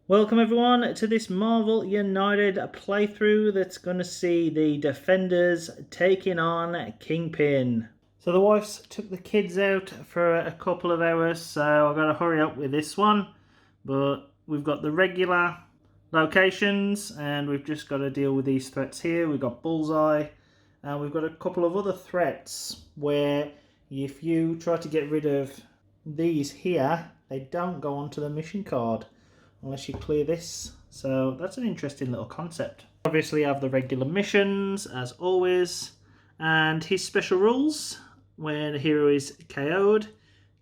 Welcome everyone to this Marvel United playthrough that's going to see the Defenders taking on Kingpin. So the wife's took the kids out for a couple of hours, so I've got to hurry up with this one. But we've got the regular locations and we've just got to deal with these threats here. We've got Bullseye and we've got a couple of other threats where if you try to get rid of these here, they don't go onto the mission card unless you clear this. So that's an interesting little concept. Obviously you have the regular missions as always, and his special rules. When a hero is KO'd,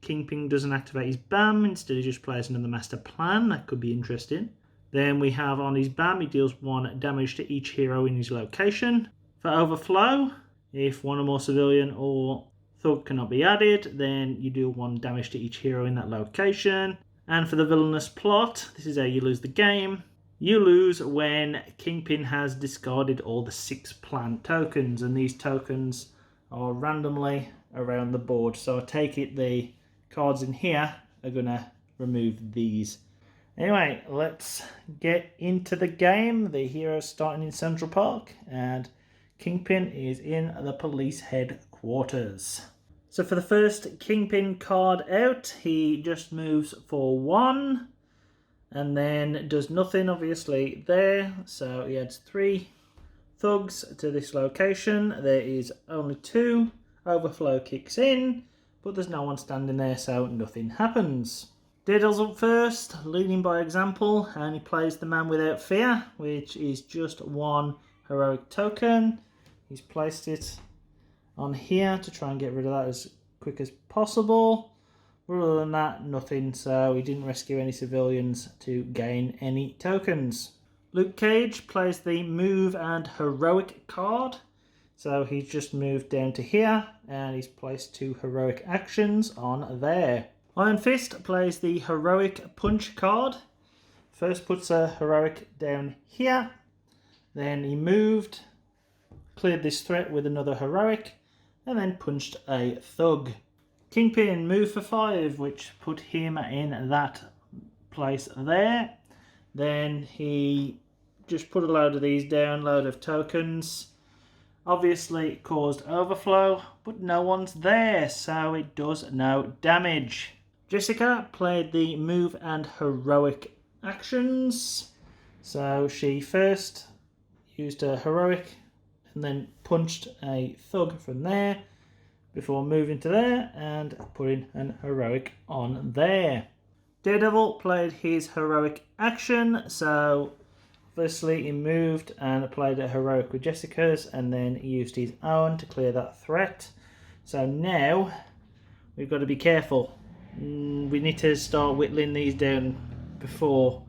Kingpin doesn't activate his BAM, instead he just plays another master plan. That could be interesting. Then we have on his BAM, he deals 1 damage to each hero in his location. For overflow, if one or more civilian or thug cannot be added, then you do 1 damage to each hero in that location. And for the villainous plot, this is how you lose the game. You lose when Kingpin has discarded all the 6 plant tokens, and these tokens are randomly around the board. So I take it the cards in here are going to remove these. Anyway, let's get into the game. The hero's starting in Central Park, and Kingpin is in the police headquarters. So for the first Kingpin card out, he just moves for 1 and then does nothing obviously there. So he adds 3 thugs to this location. There is only 2. Overflow kicks in, but there's no one standing there, so nothing happens. Daredevil's up first, leading by example, and he plays the Man Without Fear, which is just 1 heroic token. He's placed it on here to try and get rid of that as quick as possible. But other than that, nothing, so he didn't rescue any civilians to gain any tokens. Luke Cage plays the Move and Heroic card, so he's just moved down to here and he's placed 2 heroic actions on there. Iron Fist plays the Heroic Punch card. First puts a heroic down here, then he moved, cleared this threat with another heroic, and then punched a thug. Kingpin moved for 5, which put him in that place there. Then he just put a load of these down, load of tokens. Obviously it caused overflow, but no one's there, so it does no damage. Jessica played the Move and Heroic actions. So she first used a heroic and then punched a thug from there before moving to there and putting an heroic on there. Daredevil played his heroic action, so firstly he moved and played a heroic with Jessica's and then he used his own to clear that threat. So now we've got to be careful. We need to start whittling these down before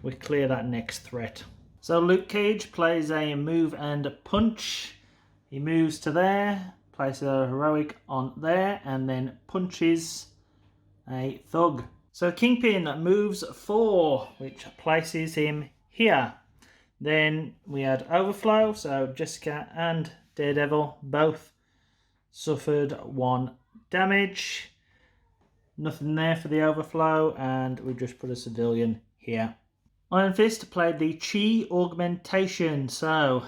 we clear that next threat. So Luke Cage plays a Move and Punch. He moves to there, places a heroic on there, and then punches a thug. So Kingpin moves 4, which places him here. Then we had overflow, so Jessica and Daredevil both suffered 1 damage. Nothing there for the overflow, and we just put a civilian here. Iron Fist played the Chi augmentation, so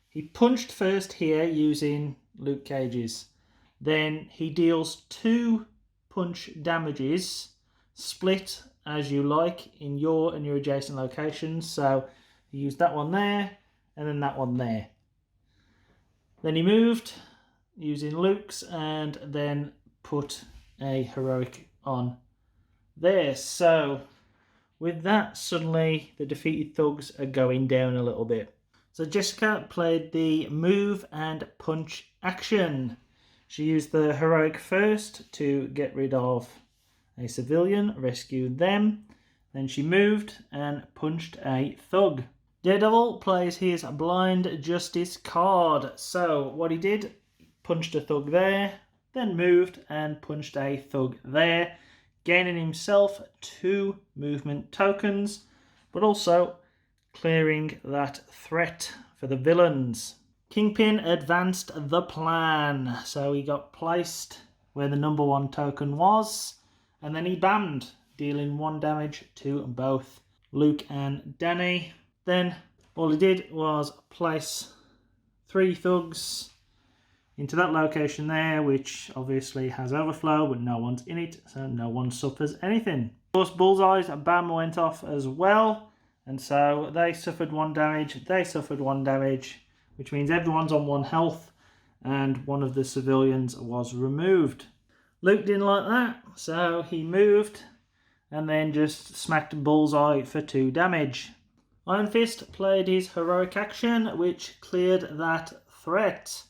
he punched first here using Luke Cage's. Then he deals 2 punch damages, split as you like in your and your adjacent locations. So he used that one there and then that one there. Then he moved using Luke's and then put a heroic on there. So with that, suddenly the defeated thugs are going down a little bit. So Jessica played the Move and Punch action. She used the heroic first to get rid of a civilian, rescued them. Then she moved and punched a thug. Daredevil plays his Blind Justice card. So what he did, punched a thug there, then moved and punched a thug there, gaining himself 2 movement tokens, but also clearing that threat for the villains. Kingpin advanced the plan, so he got placed where the number 1 token was, and then he bammed, dealing 1 damage to both Luke and Danny. Then all he did was place 3 thugs into that location there, which obviously has overflow, but no one's in it, so no one suffers anything. Of course, Bullseye's BAM went off as well, and so they suffered 1 damage, they suffered 1 damage, which means everyone's on 1 health, and one of the civilians was removed. Luke didn't like that, so he moved, and then just smacked Bullseye for 2 damage. Iron Fist played his heroic action, which cleared that threat.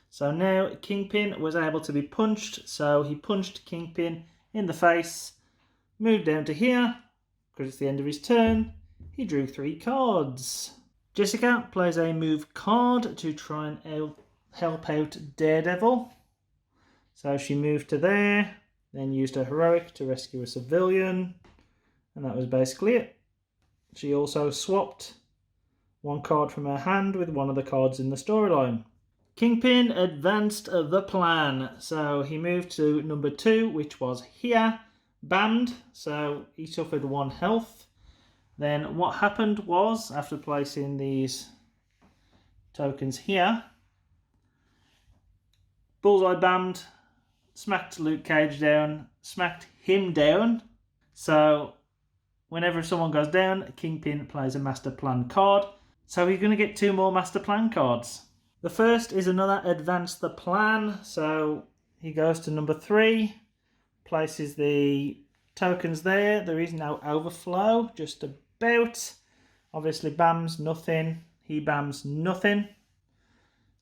So now Kingpin was able to be punched, so he punched Kingpin in the face, moved down to here, because it's the end of his turn, he drew 3 cards. Jessica plays a move card to try and help out Daredevil. So she moved to there, then used her heroic to rescue a civilian, and that was basically it. She also swapped 1 card from her hand with one of the cards in the storyline. Kingpin advanced the plan, so he moved to number 2, which was here, banned, so he suffered 1 health. Then what happened was, after placing these tokens here, Bullseye banned, smacked Luke Cage down, smacked him down, so whenever someone goes down, Kingpin plays a Master Plan card, so he's going to get 2 more Master Plan cards. The first is another advance the plan, so he goes to number 3, places the tokens there. There is no overflow, just about. Obviously bams nothing, he bams nothing,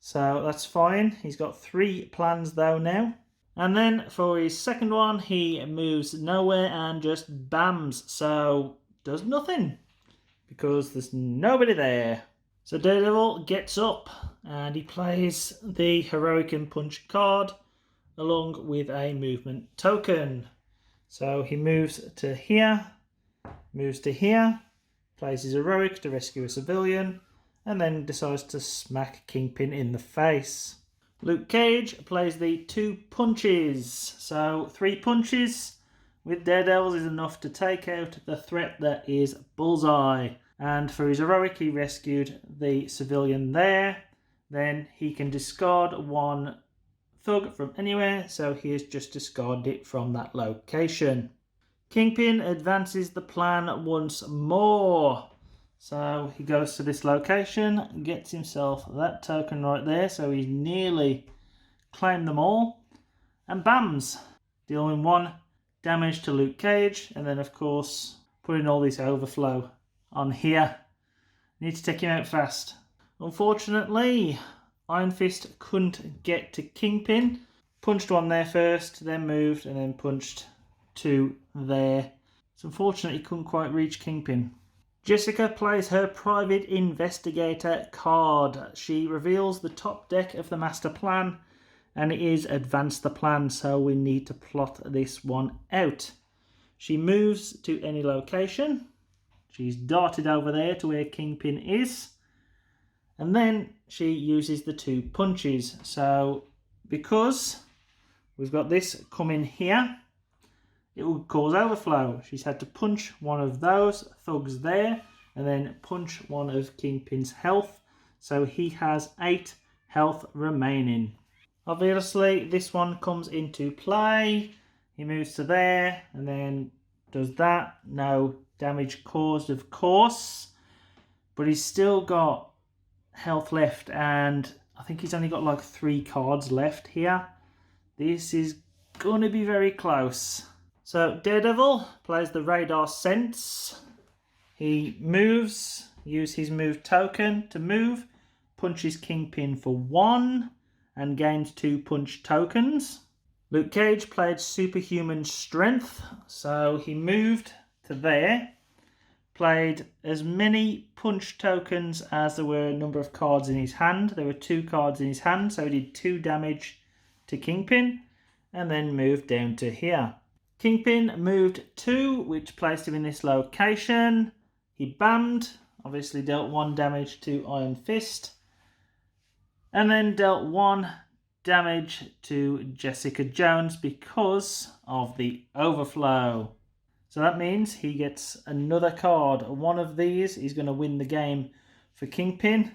so that's fine. He's got 3 plans though now. And then for his second one, he moves nowhere and just bams, so does nothing because there's nobody there. So Daredevil gets up and he plays the Heroic and Punch card along with a movement token. So he moves to here, moves to here, plays his Heroic to rescue a civilian, and then decides to smack Kingpin in the face. Luke Cage plays the 2 punches. So 3 punches with Daredevil is enough to take out the threat that is Bullseye. And for his heroic, he rescued the civilian there. Then he can discard 1 thug from anywhere, so he has just discarded it from that location. Kingpin advances the plan once more. So he goes to this location, gets himself that token right there, so he's nearly claimed them all, and bams, dealing 1 damage to Luke Cage, and then of course putting all this overflow on here. Need to take him out fast. Unfortunately, Iron Fist couldn't get to Kingpin. Punched 1 there first, then moved, and then punched 2 there. So unfortunately, he couldn't quite reach Kingpin. Jessica plays her Private Investigator card. She reveals the top deck of the Master Plan, and it is Advance the Plan, so we need to plot this one out. She moves to any location. She's darted over there to where Kingpin is. And then she uses the 2 punches. So because we've got this coming here, it will cause overflow. She's had to punch 1 of those thugs there and then punch 1 of Kingpin's health. So he has 8 health remaining. Obviously, this one comes into play. He moves to there and then does that. No damage caused, of course. But he's still got health left, and I think he's only got like 3 cards left here. This is going to be very close. So Daredevil plays the Radar Sense. He moves, uses his move token to move, punches Kingpin for 1 and gains 2 punch tokens. Luke Cage played Superhuman Strength, so he moved to there, played as many punch tokens as there were a number of cards in his hand. There were 2 cards in his hand, so he did 2 damage to Kingpin, and then moved down to here. Kingpin moved 2, which placed him in this location. He bammed, obviously dealt 1 damage to Iron Fist, and then dealt 1 damage to Jessica Jones because of the overflow. So that means he gets another card. One of these is going to win the game for Kingpin.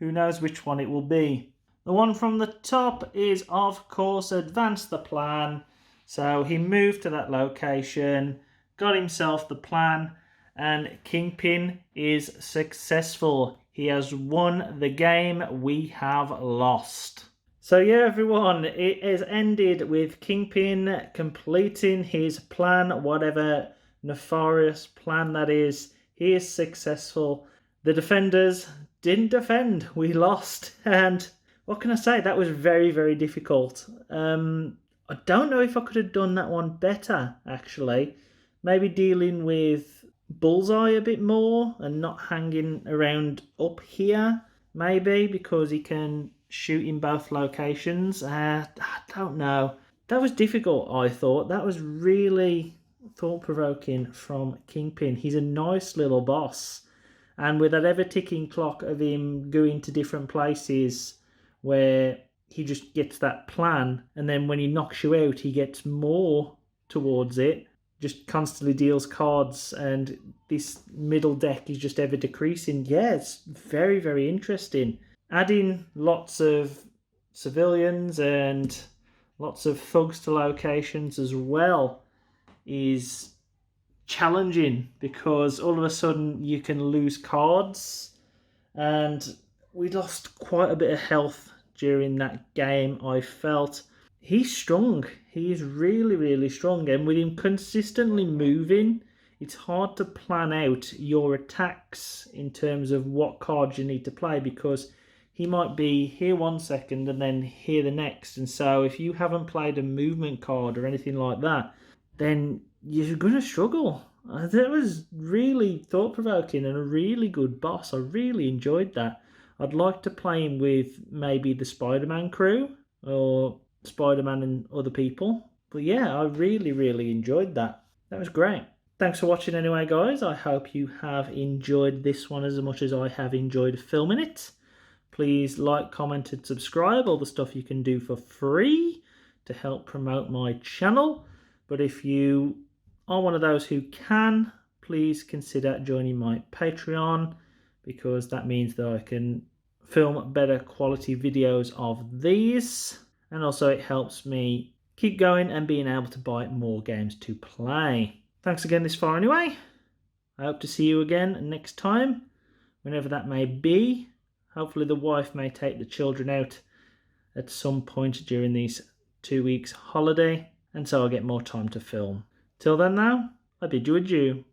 Who knows which one it will be. The one from the top is, of course, advance the plan. So he moved to that location, got himself the plan, and Kingpin is successful. He has won the game. We have lost. So yeah, everyone, it has ended with Kingpin completing his plan, whatever nefarious plan that is. He is successful. The defenders didn't defend. We lost. And what can I say? That was very, very difficult. I don't know if I could have done that one better, actually. Maybe dealing with Bullseye a bit more and not hanging around up here, maybe, because he can shoot in both locations. I don't know. That was difficult, I thought. That was really thought-provoking from Kingpin. He's a nice little boss. And with that ever-ticking clock of him going to different places where he just gets that plan, and then when he knocks you out, he gets more towards it, just constantly deals cards, and this middle deck is just ever decreasing. Yeah, it's very, very interesting. Adding lots of civilians and lots of thugs to locations as well is challenging, because all of a sudden you can lose cards, and we lost quite a bit of health during that game. I felt he's strong. He is really, really strong, and with him consistently moving, it's hard to plan out your attacks in terms of what cards you need to play, because he might be here 1 second and then here the next. And so if you haven't played a movement card or anything like that, then you're going to struggle. That was really thought-provoking and a really good boss. I really enjoyed that. I'd like to play him with maybe the Spider-Man crew or Spider-Man and other people. But yeah, I really, really enjoyed that. That was great. Thanks for watching anyway, guys. I hope you have enjoyed this one as much as I have enjoyed filming it. Please like, comment, and subscribe. All the stuff you can do for free to help promote my channel. But if you are one of those who can, please consider joining my Patreon, because that means that I can film better quality videos of these. And also it helps me keep going and being able to buy more games to play. Thanks again this far anyway. I hope to see you again next time, whenever that may be. Hopefully the wife may take the children out at some point during these 2 weeks holiday, and so I'll get more time to film. Till then now, I bid you adieu.